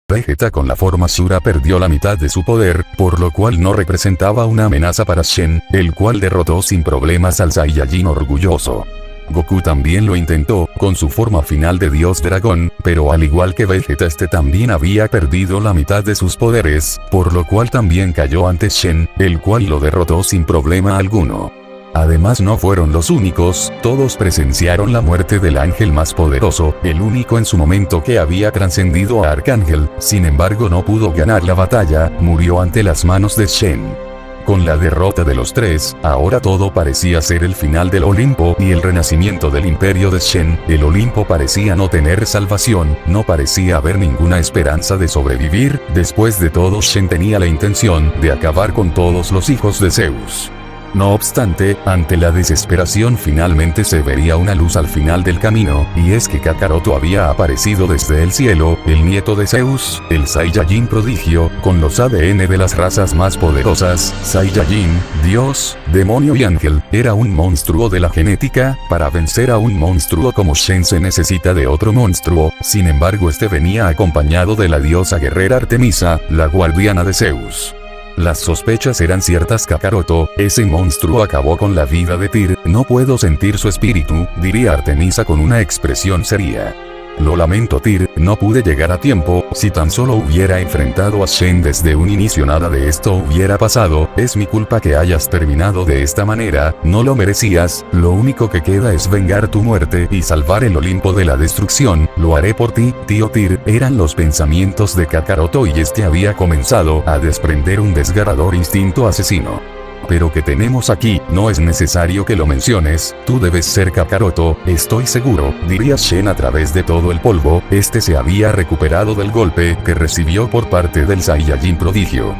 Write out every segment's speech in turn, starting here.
Vegeta con la forma Shura perdió la mitad de su poder, por lo cual no representaba una amenaza para Shen, el cual derrotó sin problemas al Saiyajin orgulloso. Goku también lo intentó, con su forma final de Dios Dragón, pero al igual que Vegeta este también había perdido la mitad de sus poderes, por lo cual también cayó ante Shen, el cual lo derrotó sin problema alguno. Además no fueron los únicos, todos presenciaron la muerte del ángel más poderoso, el único en su momento que había trascendido a Arcángel, sin embargo no pudo ganar la batalla, murió ante las manos de Shen. Con la derrota de los tres, ahora todo parecía ser el final del Olimpo y el renacimiento del imperio de Shen. El Olimpo parecía no tener salvación, no parecía haber ninguna esperanza de sobrevivir. Después de todo, Shen tenía la intención de acabar con todos los hijos de Zeus. No obstante, ante la desesperación finalmente se vería una luz al final del camino, y es que Kakaroto había aparecido desde el cielo, el nieto de Zeus, el Saiyajin prodigio, con los ADN de las razas más poderosas, Saiyajin, Dios, demonio y ángel. Era un monstruo de la genética. Para vencer a un monstruo como Shen se necesita de otro monstruo, sin embargo este venía acompañado de la diosa guerrera Artemisa, la guardiana de Zeus. Las sospechas eran ciertas. Kakaroto, ese monstruo acabó con la vida de Tyr, no puedo sentir su espíritu, diría Artemisa con una expresión seria. Lo lamento Tyr, no pude llegar a tiempo, si tan solo hubiera enfrentado a Shen desde un inicio nada de esto hubiera pasado, es mi culpa que hayas terminado de esta manera, no lo merecías, lo único que queda es vengar tu muerte y salvar el Olimpo de la destrucción, lo haré por ti, tío Tyr, eran los pensamientos de Kakaroto y este había comenzado a desprender un desgarrador instinto asesino. Pero que tenemos aquí, no es necesario que lo menciones, tú debes ser Kakaroto, estoy seguro, diría Shen a través de todo el polvo, este se había recuperado del golpe que recibió por parte del Saiyajin prodigio.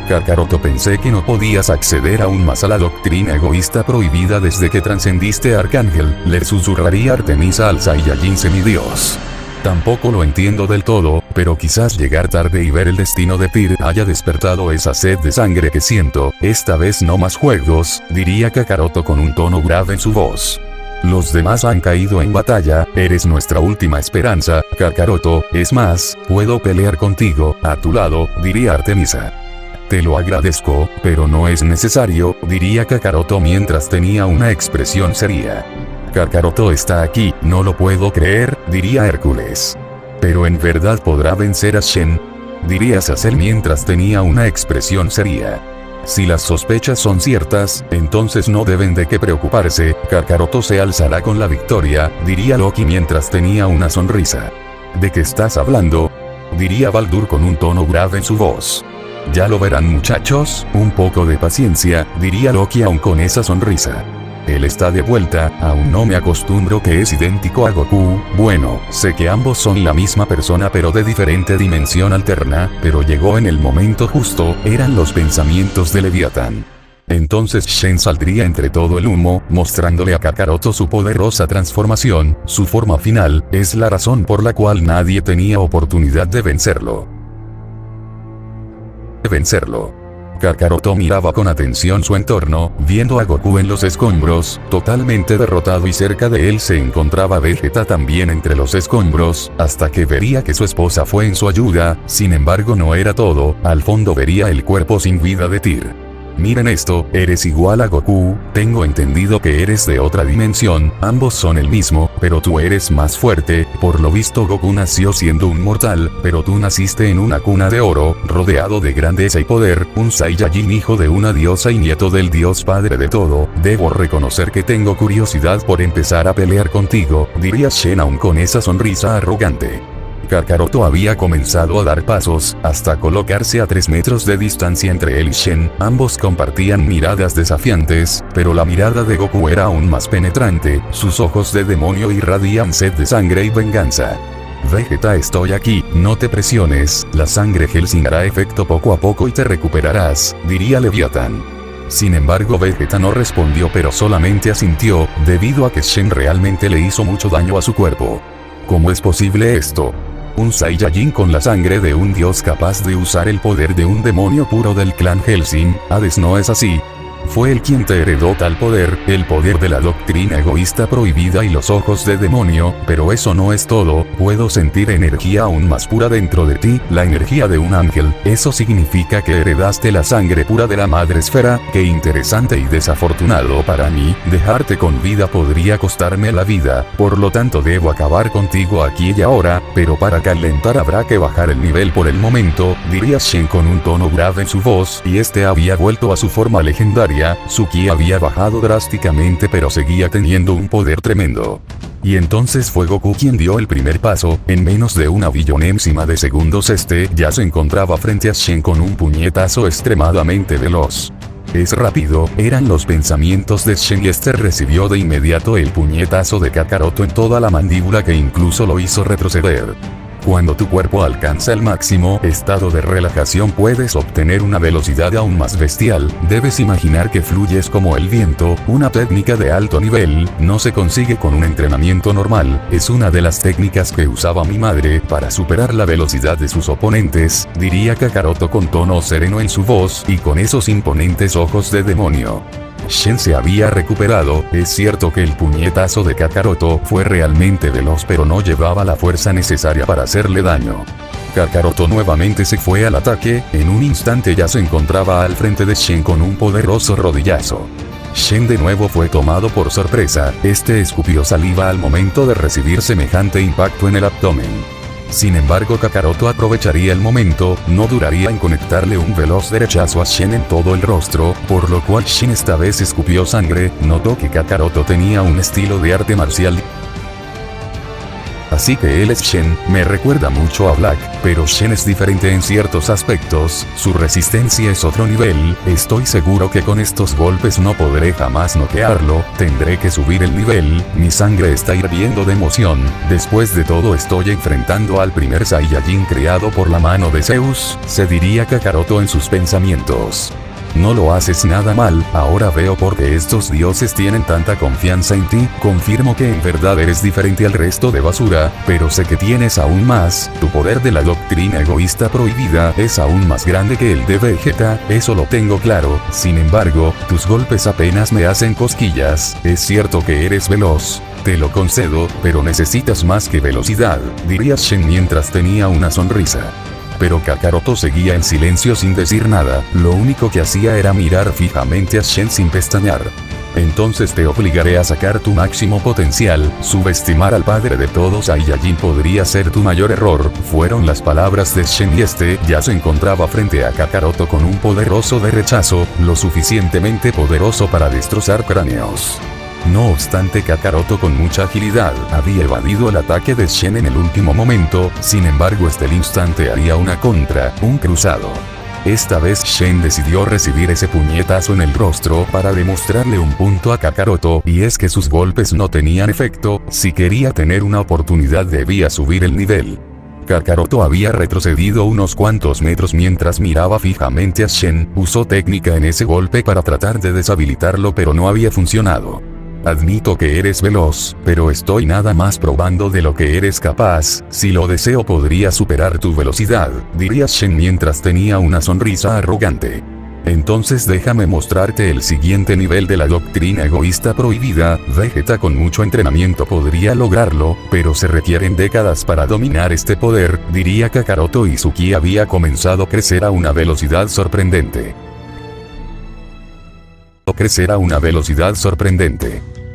Kakaroto, pensé que no podías acceder aún más a la doctrina egoísta prohibida desde que trascendiste a Arcángel, le susurraría Artemisa al Saiyajin semidios. Tampoco lo entiendo del todo, pero quizás llegar tarde y ver el destino de Tyr haya despertado esa sed de sangre que siento, esta vez no más juegos, diría Kakaroto con un tono grave en su voz. Los demás han caído en batalla, eres nuestra última esperanza, Kakaroto, es más, puedo pelear contigo, a tu lado, diría Artemisa. Te lo agradezco, pero no es necesario, diría Kakaroto mientras tenía una expresión seria. Kakaroto está aquí, no lo puedo creer, diría Hércules. Pero en verdad podrá vencer a Shen, diría Azazel mientras tenía una expresión seria. Si las sospechas son ciertas, entonces no deben de qué preocuparse, Kakaroto se alzará con la victoria, diría Loki mientras tenía una sonrisa. ¿De qué estás hablando?, diría Baldur con un tono grave en su voz. Ya lo verán muchachos, un poco de paciencia, diría Loki aún con esa sonrisa. Él está de vuelta, aún no me acostumbro que es idéntico a Goku, bueno, sé que ambos son la misma persona pero de diferente dimensión alterna, pero llegó en el momento justo, eran los pensamientos de Leviatán. Entonces Shen saldría entre todo el humo, mostrándole a Kakaroto su poderosa transformación, su forma final, es la razón por la cual nadie tenía oportunidad de vencerlo. Kakaroto miraba con atención su entorno, viendo a Goku en los escombros, totalmente derrotado y cerca de él se encontraba Vegeta también entre los escombros, hasta que vería que su esposa fue en su ayuda, sin embargo no era todo, al fondo vería el cuerpo sin vida de Tyr. Miren esto, eres igual a Goku, tengo entendido que eres de otra dimensión, ambos son el mismo, pero tú eres más fuerte, por lo visto Goku nació siendo un mortal, pero tú naciste en una cuna de oro, rodeado de grandeza y poder, un Saiyajin hijo de una diosa y nieto del dios padre de todo, debo reconocer que tengo curiosidad por empezar a pelear contigo, diría Shen aún con esa sonrisa arrogante. Kakaroto había comenzado a dar pasos, hasta colocarse a 3 metros de distancia entre él y Shen, ambos compartían miradas desafiantes, pero la mirada de Goku era aún más penetrante, sus ojos de demonio irradian sed de sangre y venganza. Vegeta, estoy aquí, no te presiones, la sangre Hellsing hará efecto poco a poco y te recuperarás, diría Leviatán. Sin embargo Vegeta no respondió pero solamente asintió, debido a que Shen realmente le hizo mucho daño a su cuerpo. ¿Cómo es posible esto? Un Saiyajin con la sangre de un dios capaz de usar el poder de un demonio puro del clan Hellsing. Hades no es así. Fue él quien te heredó tal poder, el poder de la doctrina egoísta prohibida y los ojos de demonio, pero eso no es todo, puedo sentir energía aún más pura dentro de ti, la energía de un ángel, eso significa que heredaste la sangre pura de la madre esfera, qué interesante y desafortunado para mí, dejarte con vida podría costarme la vida, por lo tanto debo acabar contigo aquí y ahora, pero para calentar habrá que bajar el nivel por el momento, diría Shen con un tono grave en su voz, y este había vuelto a su forma legendaria. Su ki había bajado drásticamente pero seguía teniendo un poder tremendo. Y entonces fue Goku quien dio el primer paso, en menos de una billonésima de segundos ya se encontraba frente a Shen con un puñetazo extremadamente veloz. Es rápido, eran los pensamientos de Shen y recibió de inmediato el puñetazo de Kakaroto en toda la mandíbula que incluso lo hizo retroceder. Cuando tu cuerpo alcanza el máximo estado de relajación puedes obtener una velocidad aún más bestial, debes imaginar que fluyes como el viento, una técnica de alto nivel, no se consigue con un entrenamiento normal, es una de las técnicas que usaba mi madre para superar la velocidad de sus oponentes, diría Kakaroto con tono sereno en su voz y con esos imponentes ojos de demonio. Shen se había recuperado, es cierto que el puñetazo de Kakaroto fue realmente veloz pero no llevaba la fuerza necesaria para hacerle daño. Kakaroto nuevamente se fue al ataque, en un instante ya se encontraba al frente de Shen con un poderoso rodillazo. Shen de nuevo fue tomado por sorpresa, escupió saliva al momento de recibir semejante impacto en el abdomen. Sin embargo Kakaroto aprovecharía el momento, no duraría en conectarle un veloz derechazo a Shen en todo el rostro, por lo cual Shen esta vez escupió sangre, notó que Kakaroto tenía un estilo de arte marcial. Así que él es Shen, me recuerda mucho a Black, pero Shen es diferente en ciertos aspectos, su resistencia es otro nivel, estoy seguro que con estos golpes no podré jamás noquearlo, tendré que subir el nivel, mi sangre está hirviendo de emoción, después de todo estoy enfrentando al primer Saiyajin creado por la mano de Zeus, se diría Kakaroto en sus pensamientos. No lo haces nada mal, ahora veo por qué estos dioses tienen tanta confianza en ti, confirmo que en verdad eres diferente al resto de basura, pero sé que tienes aún más, tu poder de la doctrina egoísta prohibida es aún más grande que el de Vegeta, eso lo tengo claro, sin embargo, tus golpes apenas me hacen cosquillas, es cierto que eres veloz. Te lo concedo, pero necesitas más que velocidad, diría Shen mientras tenía una sonrisa. Pero Kakaroto seguía en silencio sin decir nada, lo único que hacía era mirar fijamente a Shen sin pestañear. Entonces te obligaré a sacar tu máximo potencial, subestimar al padre de todos Saiyajin podría ser tu mayor error, fueron las palabras de Shen y ya se encontraba frente a Kakaroto con un poderoso derechazo, lo suficientemente poderoso para destrozar cráneos. No obstante Kakaroto con mucha agilidad había evadido el ataque de Shen en el último momento, sin embargo el instante haría una contra, un cruzado. Esta vez Shen decidió recibir ese puñetazo en el rostro para demostrarle un punto a Kakaroto y es que sus golpes no tenían efecto, si quería tener una oportunidad debía subir el nivel. Kakaroto había retrocedido unos cuantos metros mientras miraba fijamente a Shen, usó técnica en ese golpe para tratar de deshabilitarlo pero no había funcionado. Admito que eres veloz, pero estoy nada más probando de lo que eres capaz, si lo deseo podría superar tu velocidad, diría Shen mientras tenía una sonrisa arrogante. Entonces déjame mostrarte el siguiente nivel de la doctrina egoísta prohibida, Vegeta con mucho entrenamiento podría lograrlo, pero se requieren décadas para dominar este poder, diría Kakaroto y su ki había comenzado a crecer a una velocidad sorprendente.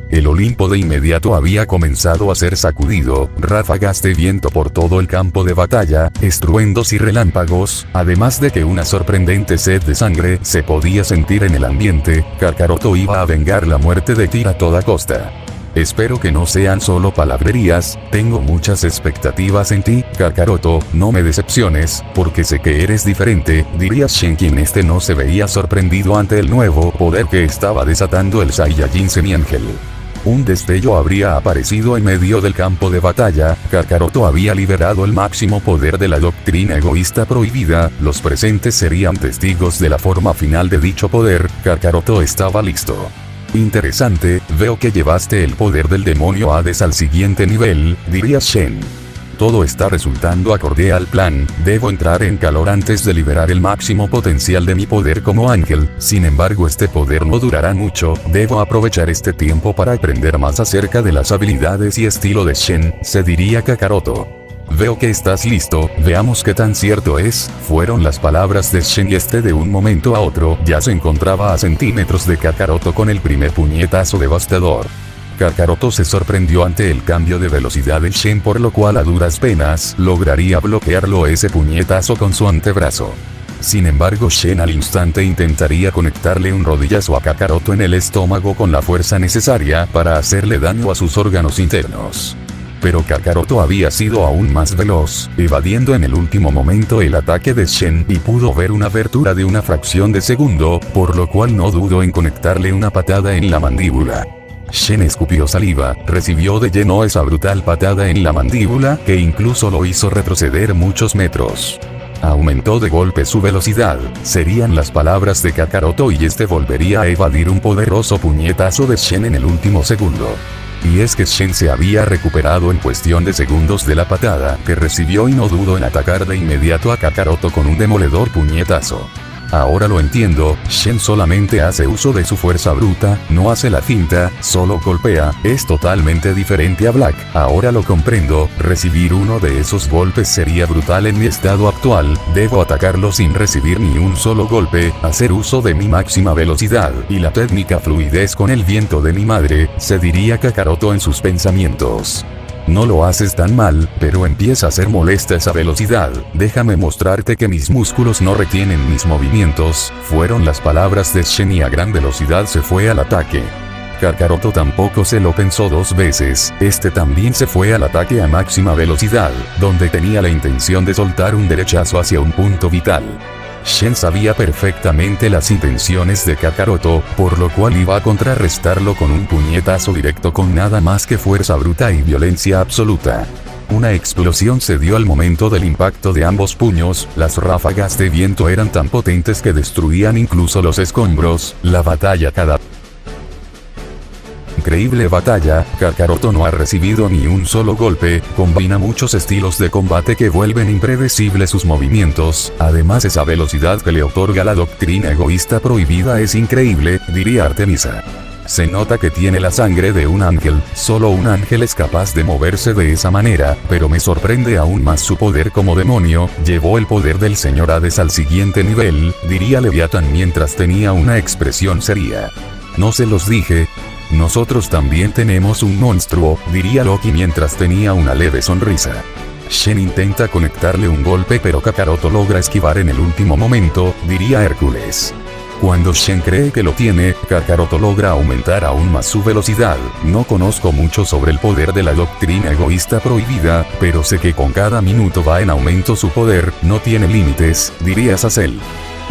El Olimpo de inmediato había comenzado a ser sacudido, ráfagas de viento por todo el campo de batalla, estruendos y relámpagos, además de que una sorprendente sed de sangre se podía sentir en el ambiente, Kakaroto iba a vengar la muerte de ti a toda costa. Espero que no sean solo palabrerías, tengo muchas expectativas en ti, Kakaroto, no me decepciones, porque sé que eres diferente, diría Shen quien no se veía sorprendido ante el nuevo poder que estaba desatando el Saiyajin semiángel. Un destello habría aparecido en medio del campo de batalla, Kakaroto había liberado el máximo poder de la doctrina egoísta prohibida, los presentes serían testigos de la forma final de dicho poder, Kakaroto estaba listo. Interesante, veo que llevaste el poder del demonio Hades al siguiente nivel, diría Shen. Todo está resultando acorde al plan, debo entrar en calor antes de liberar el máximo potencial de mi poder como ángel, sin embargo este poder no durará mucho, debo aprovechar este tiempo para aprender más acerca de las habilidades y estilo de Shen, se diría Kakaroto. Veo que estás listo, veamos qué tan cierto es, fueron las palabras de Shen y este de un momento a otro ya se encontraba a centímetros de Kakaroto con el primer puñetazo devastador. Kakaroto se sorprendió ante el cambio de velocidad de Shen por lo cual a duras penas lograría bloquearlo ese puñetazo con su antebrazo. Sin embargo Shen al instante intentaría conectarle un rodillazo a Kakaroto en el estómago con la fuerza necesaria para hacerle daño a sus órganos internos. Pero Kakaroto había sido aún más veloz, evadiendo en el último momento el ataque de Shen y pudo ver una abertura de una fracción de segundo, por lo cual no dudó en conectarle una patada en la mandíbula. Shen escupió saliva, recibió de lleno esa brutal patada en la mandíbula que incluso lo hizo retroceder muchos metros. Aumentó de golpe su velocidad, serían las palabras de Kakaroto y este volvería a evadir un poderoso puñetazo de Shen en el último segundo. Y es que Shen se había recuperado en cuestión de segundos de la patada que recibió y no dudó en atacar de inmediato a Kakaroto con un demoledor puñetazo. Ahora lo entiendo, Shen solamente hace uso de su fuerza bruta, no hace la finta, solo golpea, es totalmente diferente a Black, ahora lo comprendo, recibir uno de esos golpes sería brutal en mi estado actual, debo atacarlo sin recibir ni un solo golpe, hacer uso de mi máxima velocidad y la técnica fluidez con el viento de mi madre, se diría Kakaroto en sus pensamientos. No lo haces tan mal, pero empieza a ser molesta esa velocidad, déjame mostrarte que mis músculos no retienen mis movimientos, fueron las palabras de Shen y a gran velocidad se fue al ataque. Kakaroto tampoco se lo pensó dos veces, este también se fue al ataque a máxima velocidad, donde tenía la intención de soltar un derechazo hacia un punto vital. Shen sabía perfectamente las intenciones de Kakaroto, por lo cual iba a contrarrestarlo con un puñetazo directo con nada más que fuerza bruta y violencia absoluta. Una explosión se dio al momento del impacto de ambos puños, las ráfagas de viento eran tan potentes que destruían incluso los escombros, la batalla cada increíble batalla, Kakaroto no ha recibido ni un solo golpe, combina muchos estilos de combate que vuelven impredecibles sus movimientos, además esa velocidad que le otorga la doctrina egoísta prohibida es increíble, diría Artemisa. Se nota que tiene la sangre de un ángel, solo un ángel es capaz de moverse de esa manera, pero me sorprende aún más su poder como demonio, llevó el poder del señor Hades al siguiente nivel, diría Leviatán mientras tenía una expresión seria. No se los dije. Nosotros también tenemos un monstruo, diría Loki mientras tenía una leve sonrisa. Shen intenta conectarle un golpe pero Kakaroto logra esquivar en el último momento, diría Hércules. Cuando Shen cree que lo tiene, Kakaroto logra aumentar aún más su velocidad. No conozco mucho sobre el poder de la doctrina egoísta prohibida, pero sé que con cada minuto va en aumento su poder, no tiene límites, diría Sacel.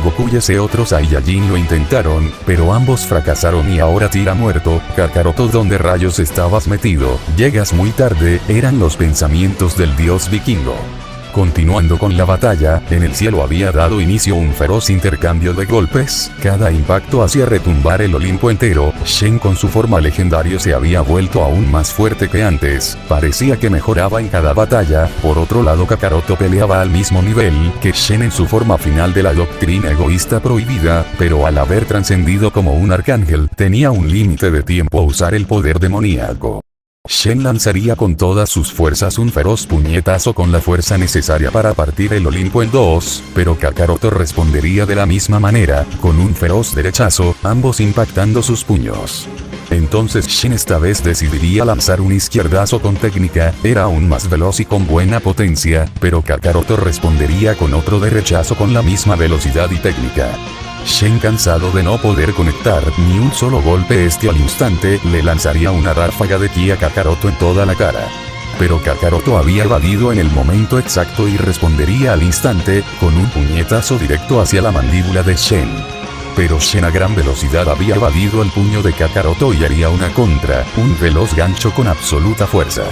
Goku y ese otro Saiyajin lo intentaron, pero ambos fracasaron y ahora tira muerto. Kakaroto, ¿dónde rayos estabas metido? Llegas muy tarde, eran los pensamientos del dios vikingo. Continuando con la batalla, en el cielo había dado inicio un feroz intercambio de golpes, cada impacto hacía retumbar el Olimpo entero, Shen con su forma legendaria se había vuelto aún más fuerte que antes, parecía que mejoraba en cada batalla, por otro lado Kakaroto peleaba al mismo nivel que Shen en su forma final de la doctrina egoísta prohibida, pero al haber trascendido como un arcángel, tenía un límite de tiempo a usar el poder demoníaco. Shen lanzaría con todas sus fuerzas un feroz puñetazo con la fuerza necesaria para partir el Olimpo en dos, pero Kakaroto respondería de la misma manera, con un feroz derechazo, ambos impactando sus puños. Entonces Shen esta vez decidiría lanzar un izquierdazo con técnica, era aún más veloz y con buena potencia, pero Kakaroto respondería con otro derechazo con la misma velocidad y técnica. Shen, cansado de no poder conectar ni un solo golpe al instante, le lanzaría una ráfaga de ki a Kakaroto en toda la cara. Pero Kakaroto había evadido en el momento exacto y respondería al instante, con un puñetazo directo hacia la mandíbula de Shen. Pero Shen a gran velocidad había evadido el puño de Kakaroto y haría una contra, un veloz gancho con absoluta fuerza.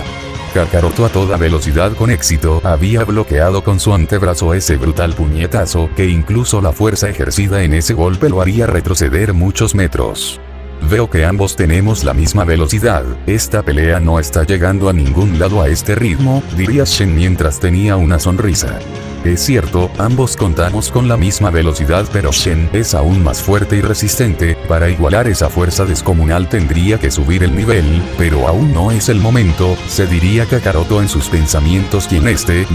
Kakaroto a toda velocidad con éxito había bloqueado con su antebrazo ese brutal puñetazo que incluso la fuerza ejercida en ese golpe lo haría retroceder muchos metros. Veo que ambos tenemos la misma velocidad, esta pelea no está llegando a ningún lado a este ritmo, diría Shen mientras tenía una sonrisa. Es cierto, ambos contamos con la misma velocidad pero Shen es aún más fuerte y resistente, para igualar esa fuerza descomunal tendría que subir el nivel, pero aún no es el momento, se diría Kakaroto en sus pensamientos quien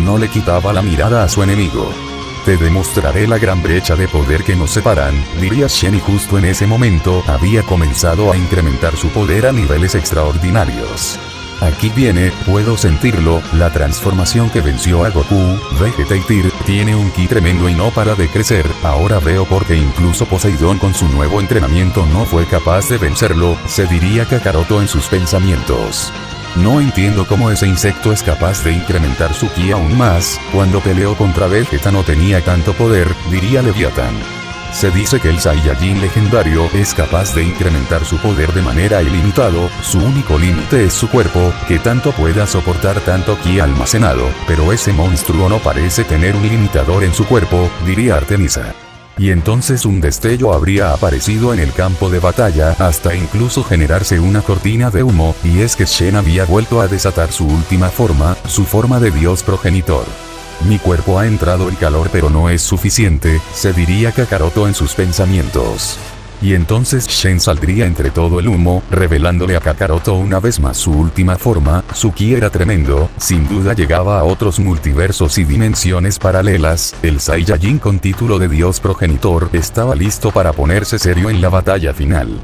no le quitaba la mirada a su enemigo. Te demostraré la gran brecha de poder que nos separan, diría Shen y justo en ese momento había comenzado a incrementar su poder a niveles extraordinarios. Aquí viene, puedo sentirlo, la transformación que venció a Goku, Vegeta y Tear, tiene un ki tremendo y no para de crecer, ahora veo por qué incluso Poseidón con su nuevo entrenamiento no fue capaz de vencerlo, se diría Kakaroto en sus pensamientos. No entiendo cómo ese insecto es capaz de incrementar su ki aún más, cuando peleó contra Vegeta no tenía tanto poder, diría Leviathan. Se dice que el Saiyajin legendario es capaz de incrementar su poder de manera ilimitada, su único límite es su cuerpo, que tanto pueda soportar tanto ki almacenado, pero ese monstruo no parece tener un limitador en su cuerpo, diría Artemisa. Y entonces un destello habría aparecido en el campo de batalla, hasta incluso generarse una cortina de humo, y es que Shen había vuelto a desatar su última forma, su forma de Dios progenitor. Mi cuerpo ha entrado en calor pero no es suficiente, se diría Kakaroto en sus pensamientos. Y entonces Shen saldría entre todo el humo, revelándole a Kakaroto una vez más su última forma, su ki era tremendo, sin duda llegaba a otros multiversos y dimensiones paralelas, el Saiyajin con título de Dios progenitor estaba listo para ponerse serio en la batalla final.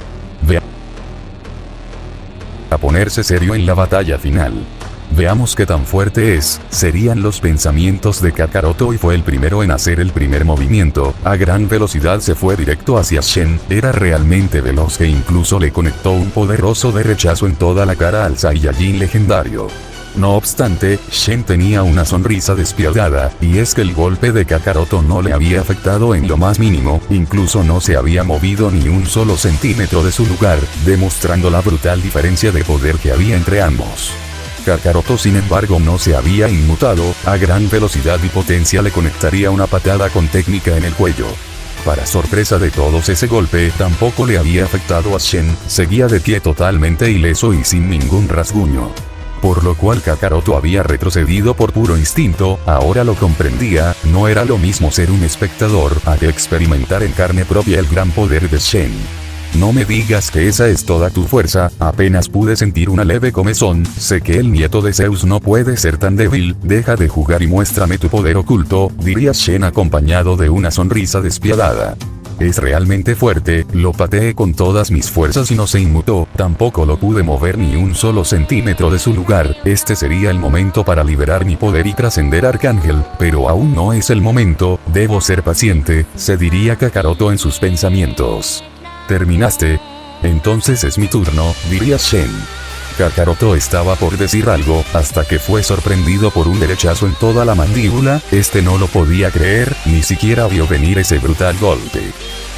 Veamos qué tan fuerte es, serían los pensamientos de Kakaroto y fue el primero en hacer el primer movimiento, a gran velocidad se fue directo hacia Shen, era realmente veloz e incluso le conectó un poderoso de rechazo en toda la cara al Saiyajin legendario. No obstante, Shen tenía una sonrisa despiadada, y es que el golpe de Kakaroto no le había afectado en lo más mínimo, incluso no se había movido ni un solo centímetro de su lugar, demostrando la brutal diferencia de poder que había entre ambos. Kakaroto sin embargo no se había inmutado, a gran velocidad y potencia le conectaría una patada con técnica en el cuello. Para sorpresa de todos ese golpe tampoco le había afectado a Shen, seguía de pie totalmente ileso y sin ningún rasguño. Por lo cual Kakaroto había retrocedido por puro instinto, ahora lo comprendía, no era lo mismo ser un espectador a que experimentar en carne propia el gran poder de Shen. No me digas que esa es toda tu fuerza, apenas pude sentir una leve comezón, sé que el nieto de Zeus no puede ser tan débil, deja de jugar y muéstrame tu poder oculto, diría Shen acompañado de una sonrisa despiadada. Es realmente fuerte, lo pateé con todas mis fuerzas y no se inmutó, tampoco lo pude mover ni un solo centímetro de su lugar, este sería el momento para liberar mi poder y trascender Arcángel, pero aún no es el momento, debo ser paciente, se diría Kakaroto en sus pensamientos. ¿Terminaste? Entonces es mi turno, diría Shen. Kakaroto estaba por decir algo, hasta que fue sorprendido por un derechazo en toda la mandíbula, no lo podía creer, ni siquiera vio venir ese brutal golpe.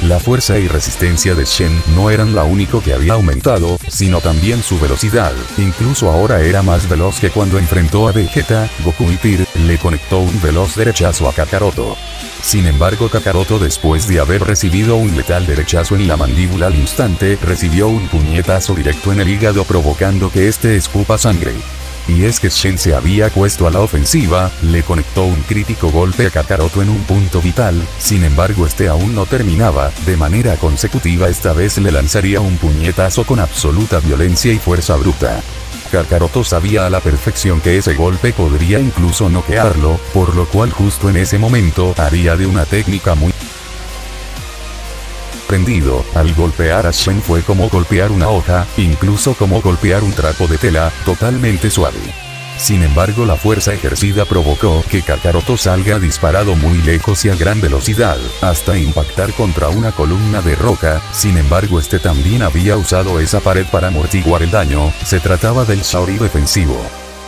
La fuerza y resistencia de Shen no eran la único que había aumentado, sino también su velocidad, incluso ahora era más veloz que cuando enfrentó a Vegeta, Goku y Tear, le conectó un veloz derechazo a Kakaroto. Sin embargo Kakaroto después de haber recibido un letal derechazo en la mandíbula al instante recibió un puñetazo directo en el hígado provocando que escupa sangre. Y es que Shen se había puesto a la ofensiva, le conectó un crítico golpe a Kakaroto en un punto vital, sin embargo aún no terminaba, de manera consecutiva esta vez le lanzaría un puñetazo con absoluta violencia y fuerza bruta. Kakaroto sabía a la perfección que ese golpe podría incluso noquearlo, por lo cual justo en ese momento haría de una técnica muy prendido, al golpear a Shen fue como golpear una hoja, incluso como golpear un trapo de tela, totalmente suave. Sin embargo la fuerza ejercida provocó que Kakaroto salga disparado muy lejos y a gran velocidad, hasta impactar contra una columna de roca, sin embargo también había usado esa pared para amortiguar el daño, se trataba del Shaori defensivo.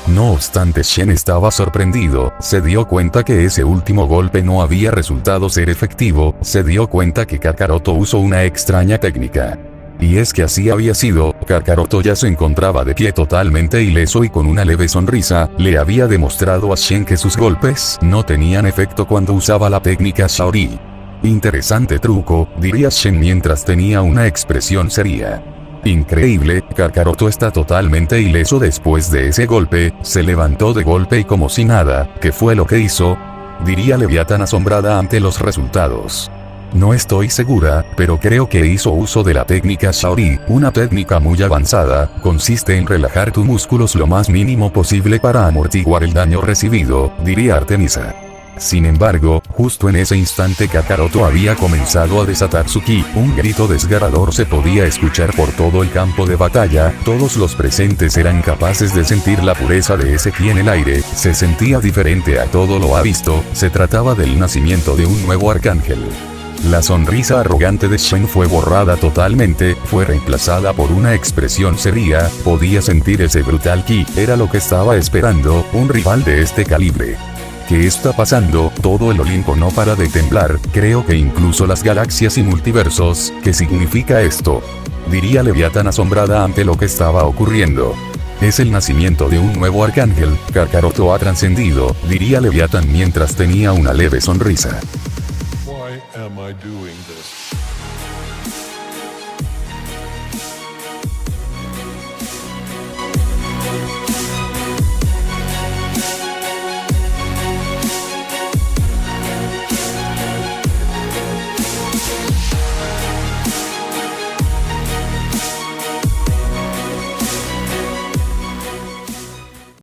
No obstante Shen estaba sorprendido, se dio cuenta que ese último golpe no había resultado ser efectivo, se dio cuenta que Kakaroto usó una extraña técnica. Y es que así había sido, Kakaroto ya se encontraba de pie totalmente ileso y con una leve sonrisa, le había demostrado a Shen que sus golpes no tenían efecto cuando usaba la técnica Shaori. Interesante truco, diría Shen mientras tenía una expresión seria. Increíble, Kakaroto está totalmente ileso después de ese golpe, se levantó de golpe y como si nada, ¿qué fue lo que hizo? Diría Leviatán asombrada ante los resultados. No estoy segura, pero creo que hizo uso de la técnica Shaori, una técnica muy avanzada, consiste en relajar tus músculos lo más mínimo posible para amortiguar el daño recibido, diría Artemisa. Sin embargo, justo en ese instante Kakaroto había comenzado a desatar su ki, un grito desgarrador se podía escuchar por todo el campo de batalla, todos los presentes eran capaces de sentir la pureza de ese ki en el aire, se sentía diferente a todo lo visto, se trataba del nacimiento de un nuevo arcángel. La sonrisa arrogante de Shen fue borrada totalmente, fue reemplazada por una expresión seria, podía sentir ese brutal ki, era lo que estaba esperando, un rival de este calibre. ¿Qué está pasando? Todo el Olimpo no para de temblar, creo que incluso las galaxias y multiversos, ¿qué significa esto? Diría Leviatán asombrada ante lo que estaba ocurriendo. Es el nacimiento de un nuevo arcángel, Kakaroto ha trascendido, diría Leviatán mientras tenía una leve sonrisa. Why am I doing this?